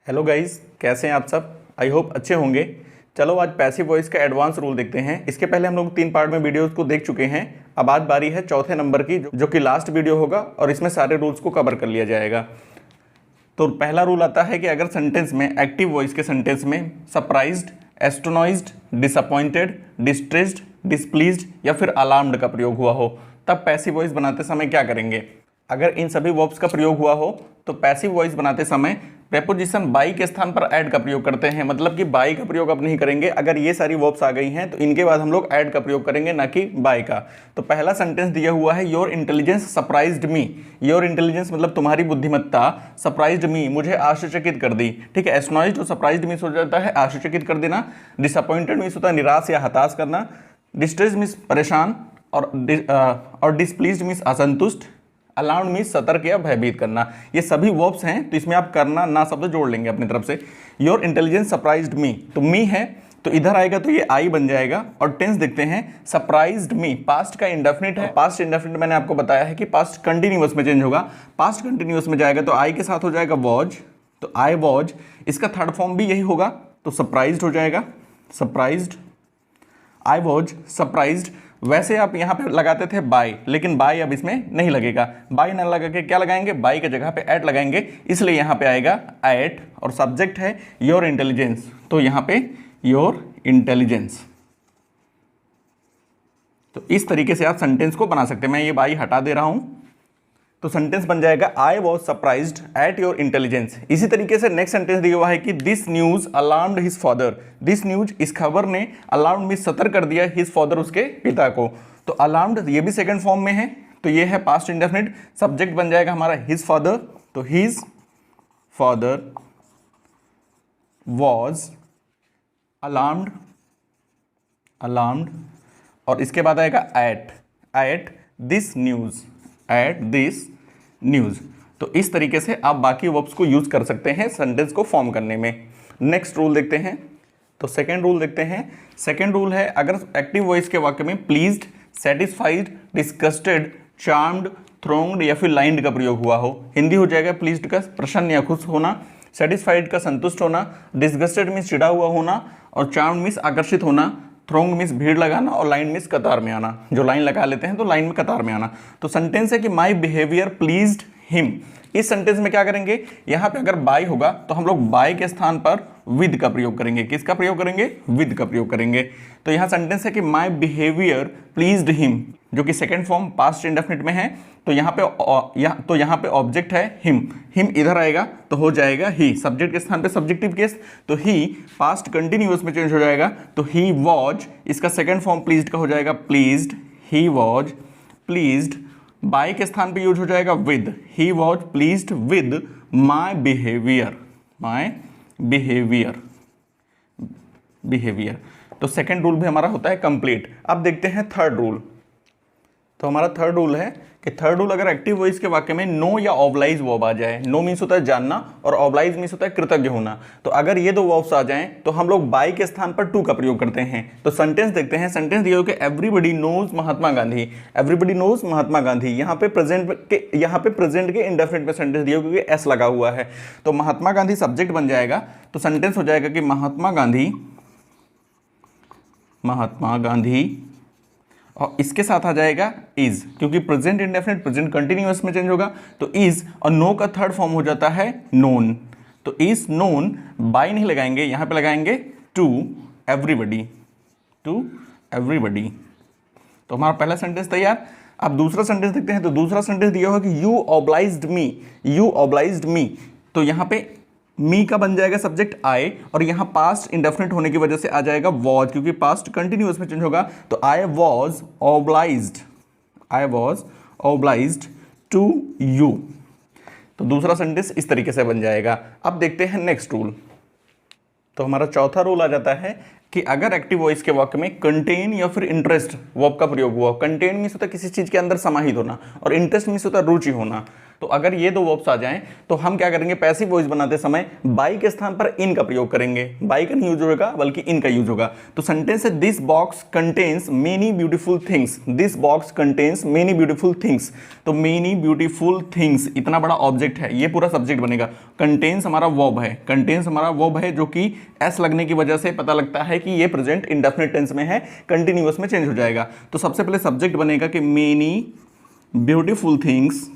Hello guys, कैसे हैं आप सब। आई होप अच्छे होंगे। चलो आज पैसिव वॉइस का एडवांस रूल देखते हैं। इसके पहले हम लोग 3 पार्ट में वीडियोस को देख चुके हैं। अब आज बारी है चौथे नंबर की, जो कि लास्ट वीडियो होगा और इसमें सारे रूल्स को कवर कर लिया जाएगा। तो पहला रूल आता है कि अगर सेंटेंस में, एक्टिव वॉइस के सेंटेंस में सरप्राइज्ड, एस्टोनाइज्ड, डिसअपॉइंटेड, डिस्ट्रेस्ड, डिसप्लीज्ड या फिर अलार्म्ड का प्रयोग हुआ हो, तब पैसिव वॉइस बनाते समय क्या करेंगे। अगर इन सभी वर्ब्स का प्रयोग हुआ हो तो पैसिव वॉइस बनाते समय प्रेपोजिशन बाई के स्थान पर ऐड का प्रयोग करते हैं। मतलब कि बाई का प्रयोग अब नहीं करेंगे। अगर ये सारी वर्ब्स आ गई हैं तो इनके बाद हम लोग ऐड का प्रयोग करेंगे, ना कि बाई का। तो पहला सेंटेंस दिया हुआ है, your intelligence surprised me. Your intelligence मतलब तुम्हारी बुद्धिमत्ता, सरप्राइज्ड मी मुझे आश्चर्यचकित कर दी। ठीक है, एस्टोनाइज्ड और सरप्राइज्ड मीन्स हो जाता है आश्चर्यचकित कर देना। डिसअपॉइंटेड मीन्स होता है निराश या हताश करना। डिस्ट्रेस मीन्स परेशान, और डिसप्लीज्ड मीन्स असंतुष्ट। अलार्म मीन्स सतर्क या भयभीत करना। ये सभी वर्ब्स हैं, तो इसमें आप करना ना शब्द जोड़ लेंगे अपनी तरफ से। योर इंटेलिजेंस सरप्राइज्ड मी, तो मी है तो इधर आएगा तो ये आई बन जाएगा। और टेंस देखते हैं, सरप्राइज्ड मी पास्ट का इंडेफिनिट है। पास्ट इंडेफिनिट मैंने आपको बताया है कि पास्ट कंटिन्यूअस में चेंज होगा। पास्ट कंटिन्यूअस में जाएगा तो आई के साथ हो जाएगा वॉज, तो आई वॉज। इसका थर्ड फॉर्म भी यही होगा, तो सरप्राइज्ड हो जाएगा, सरप्राइज्ड। I was surprised. वैसे आप यहाँ पे लगाते थे बाय, लेकिन बाय अब इसमें नहीं लगेगा। बाय ना लगा के क्या लगाएंगे, बाय के जगह पे एट लगाएंगे, इसलिए यहाँ पे आएगा एट। और सब्जेक्ट है योर इंटेलिजेंस, तो यहाँ पे योर इंटेलिजेंस। तो इस तरीके से आप सेंटेंस को बना सकते हैं। मैं ये बाय हटा दे रहा हूँ, तो सेंटेंस बन जाएगा I was surprised at your intelligence. इसी तरीके से नेक्स्ट सेंटेंस दिया हुआ है कि this news alarmed his father. This news, इस खबर ने, अलार्म्ड मींस सतर्क कर दिया, हिज फादर उसके पिता को। तो अलार्म्ड ये भी सेकंड फॉर्म में है, तो ये है पास्ट इंडेफिनिट। सब्जेक्ट बन जाएगा हमारा हिज फादर, तो his father was alarmed, alarmed. और इसके बाद आएगा at this news, at this news. तो इस तरीके से आप बाकी वर्ब्स को यूज कर सकते हैं सेंटेंस को फॉर्म करने में। नेक्स्ट रूल देखते हैं, तो सेकेंड रूल देखते हैं। सेकेंड रूल है, अगर एक्टिव वॉइस के वाक्य में प्लीज्ड, सेटिस्फाइड, डिस्गस्टेड, चार्म्ड, थ्रोंग्ड या फिर लाइंड का प्रयोग हुआ हो। हिंदी हो जाएगा प्लीज्ड का प्रसन्न या खुश होना, सेटिस्फाइड का संतुष्ट होना, डिस्गस्टेड मीन्स चिढ़ा हुआ होना, और चार्म्ड मीन्स आकर्षित होना, थ्रोंग मीन्स भीड़ लगाना, और लाइन मीन्स कतार में आना। जो लाइन लगा लेते हैं तो लाइन में कतार में आना। तो सेंटेंस है कि माई बिहेवियर प्लीज्ड हिम। इस सेंटेंस में क्या करेंगे, यहाँ पे अगर बाय होगा तो हम लोग बाय के स्थान पर विद का प्रयोग करेंगे। किसका प्रयोग करेंगे, विद का प्रयोग करेंगे। तो यहाँ सेंटेंस है कि माई बिहेवियर प्लीज्ड हिम, जो कि सेकेंड फॉर्म पास्ट इंडेफिनिट में है। तो यहाँ पे ऑब्जेक्ट है हिम, हिम इधर आएगा तो हो जाएगा ही। सब्जेक्ट के स्थान पे सब्जेक्टिव केस, तो ही पास्ट कंटिन्यूअस में चेंज हो जाएगा, तो ही वॉज। इसका सेकेंड फॉर्म प्लीज्ड का हो जाएगा pleased, he was pleased. By के स्थान पे यूज हो जाएगा with, he was pleased with my behaviour, my behaviour, behaviour. तो सेकेंड रूल भी हमारा होता है कंप्लीट। अब देखते हैं थर्ड रूल। तो हमारा थर्ड रूल है कि थर्ड रूल, अगर एक्टिव वॉइस के वाक्य में नो या ऑब्लाइज वर्ब आ जाए। नो मीन्स होता है जानना और ऑब्लाइज मीन्स होता है कृतज्ञ होना। तो अगर ये दो वर्ब्स आ जाएं तो हम लोग बाय के स्थान पर टू का प्रयोग करते हैं। तो सेंटेंस देखते हैं। सेंटेंस दिया हुआ कि everybody knows Mahatma Gandhi. Everybody knows Mahatma Gandhi, यहाँ पे प्रेजेंट के इंडेफिनिट में सेंटेंस दिया क्योंकि एस लगा हुआ है। तो महात्मा गांधी सब्जेक्ट बन जाएगा, तो सेंटेंस हो जाएगा कि महात्मा गांधी, महात्मा गांधी, और इसके साथ आ जाएगा इज, क्योंकि प्रेजेंट इंडेफिनिट प्रेजेंट कंटिन्यूअस में चेंज होगा, तो इज। और नो का थर्ड फॉर्म हो जाता है नोन, तो इज नोन। बाय नहीं लगाएंगे, यहां पे लगाएंगे टू एवरीबडी, टू एवरीबडी। तो हमारा पहला सेंटेंस तैयार। अब दूसरा सेंटेंस देखते हैं। तो दूसरा सेंटेंस दिया हुआ कि you obliged me, you obliged me. तो यहां पे मी का बन जाएगा सब्जेक्ट आई, और यहाँ पास्ट इंडेफिनिट होने की वजह से आ जाएगा वॉज, क्योंकि पास्ट कंटिन्यूअस में चेंज होगा। तो I was obliged, I was obliged to you. तो दूसरा सेंटेंस इस तरीके से बन जाएगा। अब देखते हैं नेक्स्ट रूल। तो हमारा चौथा रूल आ जाता है कि अगर एक्टिव वॉइस के वाक्य में कंटेन या फिर इंटरेस्ट वर्ब का प्रयोग हुआ। कंटेन मीन्स होता है किसी चीज के अंदर समाहित होना, और इंटरेस्ट मीन्स होता है रुचि होना। तो अगर ये दो वर्ब्स आ जाएं तो हम क्या करेंगे, पैसिव वॉइस बनाते समय बाई के स्थान पर इन का प्रयोग करेंगे। बाई का नहीं यूज होगा बल्कि इन का यूज होगा। तो सेंटेंस है this box contains many beautiful things. This box contains many beautiful things. तो मेनी ब्यूटीफुल थिंग्स इतना बड़ा ऑब्जेक्ट है, ये पूरा सब्जेक्ट बनेगा। कंटेन्स हमारा वर्ब है, कंटेन्स हमारा वर्ब है जो कि एस लगने की वजह से पता लगता है कि ये प्रेजेंट इंडेफिनिट टेंस में है, कंटिन्यूअस में चेंज हो जाएगा। तो सबसे पहले सब्जेक्ट बनेगा कि many beautiful things,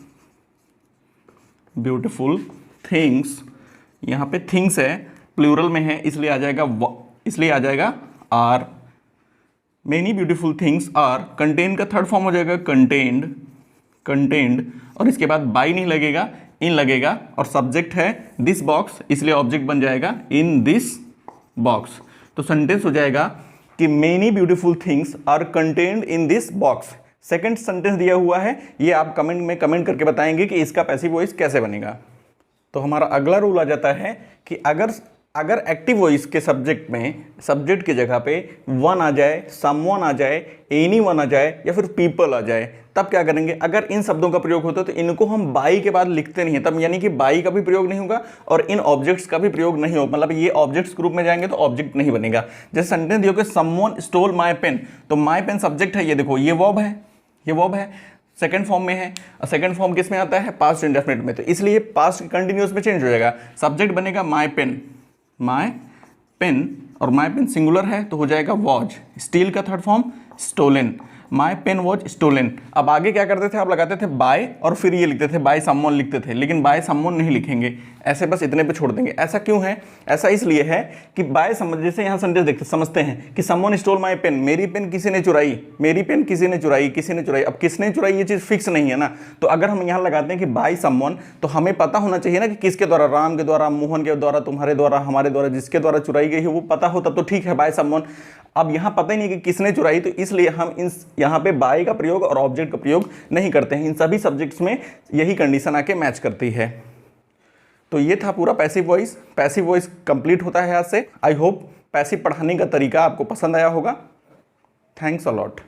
beautiful things, यहाँ पे थिंग्स है, प्लूरल में है इसलिए आ जाएगा are. Many beautiful things are, contain का थर्ड फॉर्म हो जाएगा कंटेन्ड, कंटेन्ड, और इसके बाद बाई नहीं लगेगा, इन लगेगा, और सब्जेक्ट है दिस बॉक्स इसलिए ऑब्जेक्ट बन जाएगा इन दिस बॉक्स। तो सेंटेंस हो जाएगा कि many beautiful things are contained in this box. Second sentence दिया हुआ है, ये आप कमेंट में कमेंट करके बताएंगे कि इसका पैसिव वॉइस कैसे बनेगा। तो हमारा अगला रूल आ जाता है कि अगर एक्टिव वॉइस के सब्जेक्ट में सब्जेक्ट की जगह पे वन आ जाए, समवन आ जाए, एनीवन आ जाए या फिर पीपल आ जाए, तब क्या करेंगे। अगर इन शब्दों का प्रयोग होता है तो इनको हम बाई के बाद लिखते नहीं है, तब यानी कि बाई का भी प्रयोग नहीं होगा और इन ऑब्जेक्ट्स का भी प्रयोग नहीं होगा, मतलब ये ऑब्जेक्ट्स ग्रुप में जाएंगे तो ऑब्जेक्ट नहीं बनेगा। जैसे सेंटेंस दिया कि समवन स्टोल माय पेन, तो माय पेन सब्जेक्ट है, ये देखो ये वर्ब है, ये वर्ब है, सेकंड फॉर्म में है। सेकंड फॉर्म किस में आता है, पास्ट इंडेफिनिट में, तो इसलिए पास्ट कंटिन्यूअस में चेंज हो जाएगा। सब्जेक्ट बनेगा माय पेन, माय पेन, और माय पेन सिंगुलर है तो हो जाएगा वॉज। स्टील का third form stolen, my pen was stolen. अब आगे क्या करते थे, आप लगाते थे बाय और फिर ये लिखते थे बाय समवन लिखते थे, लेकिन बाय समवन नहीं लिखेंगे, ऐसे बस इतने पे छोड़ देंगे। ऐसा क्यों है, ऐसा इसलिए है कि बाय समझ, जैसे यहाँ सेंटेंस देखते समझते हैं कि समवन स्टोल माय पेन, मेरी पेन किसी ने चुराई, मेरी पेन किसी ने चुराई, किसी ने चुराई। अब किसने चुराई ये चीज़ फिक्स नहीं है ना, तो अगर हम यहाँ लगाते हैं कि बाय समवन तो हमें पता होना चाहिए ना कि किसके द्वारा, राम के द्वारा, मोहन के द्वारा, तुम्हारे द्वारा, हमारे द्वारा, जिसके द्वारा चुराई गई है वो पता हो तब तो ठीक है बाय समवन। अब यहाँ पता ही नहीं कि किसने चुराई, तो इसलिए हम यहाँ पे बाय का प्रयोग और ऑब्जेक्ट का प्रयोग नहीं करते हैं। इन सभी सब्जेक्ट्स में यही कंडीशन आके मैच करती है। तो ये था पूरा passive voice. Passive voice complete होता है आज से। आई होप पैसिव पढ़ाने का तरीका आपको पसंद आया होगा। Thanks a lot.